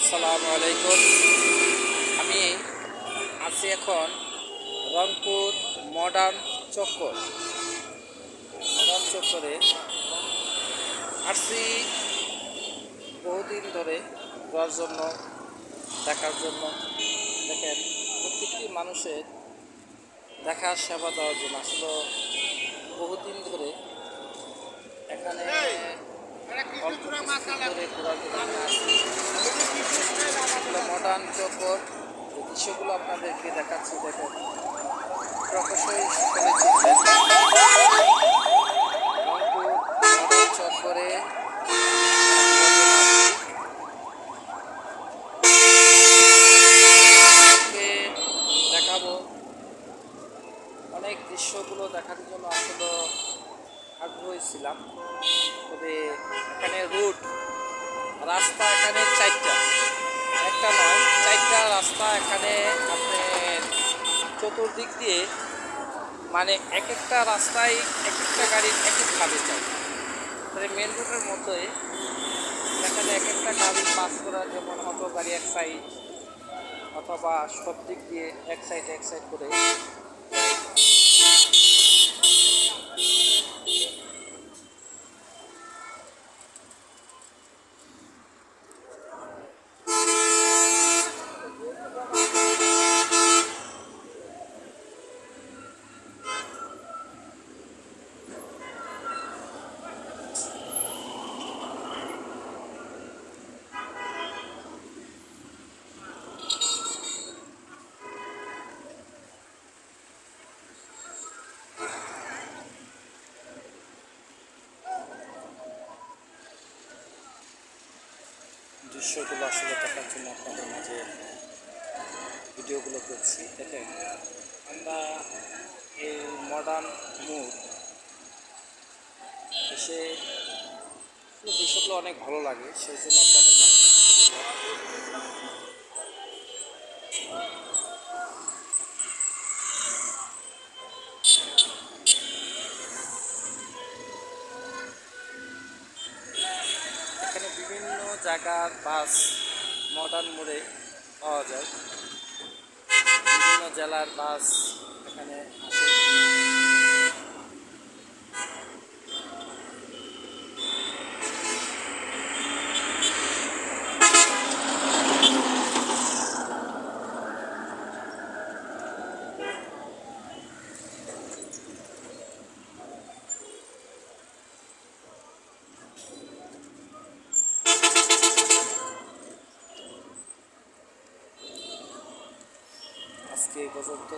আসসালামু আলাইকুম। আমি আছি এখন রংপুর মডার্ন চক্কর। মডার্ন চক্করে আসছি বহুদিন ধরে ঘোরার জন্য, দেখার জন্য। দেখেন, প্রত্যেকটি মানুষের দেখা সেবা দেওয়ার জন্য আসলে বহুদিন ধরে এখানে অল্প কিছুদিন ধরে ঘোরার জন্য এখানে আসছি। মডার্ন চক্কর যে দৃশ্যগুলো আপনাদেরকে দেখাচ্ছি, দেখেন প্রকাশ্যই সকলে চিনবেন। রংপুর মডার্ন চক্করে দেখাবো অনেক দৃশ্যগুলো দেখার জন্য আসলে আগ্রহী ছিলাম। তবে এখানে রাস্তা এখানে চারটা, একটা নয় চারটা রাস্তা এখানে আপনার চতুর্দিক দিয়ে, মানে এক একটা রাস্তায় এক একটা গাড়ির এক একভাবে চাই। তাহলে মেন রোডের মধ্যে এখানে এক একটা গাড়ি পাস করা, যেমন অটো গাড়ি এক সাইড অথবা সব দিক দিয়ে এক সাইড করে দৃশ্যগুলো আসলে দেখার জন্য আপনাদের মাঝে ভিডিওগুলো করছি। দেখেন, আমরা এই মডার্ন মুড এসে দৃশ্যগুলো অনেক ভালো লাগে, সেই জন্য আপনাদের মাঝে এখানে বিভিন্ন জায়গার বাস মডার্ন মোড়ে পাওয়া যায়। বিভিন্ন জেলার বাস এখানে আসে। আজকে এই পর্যন্ত।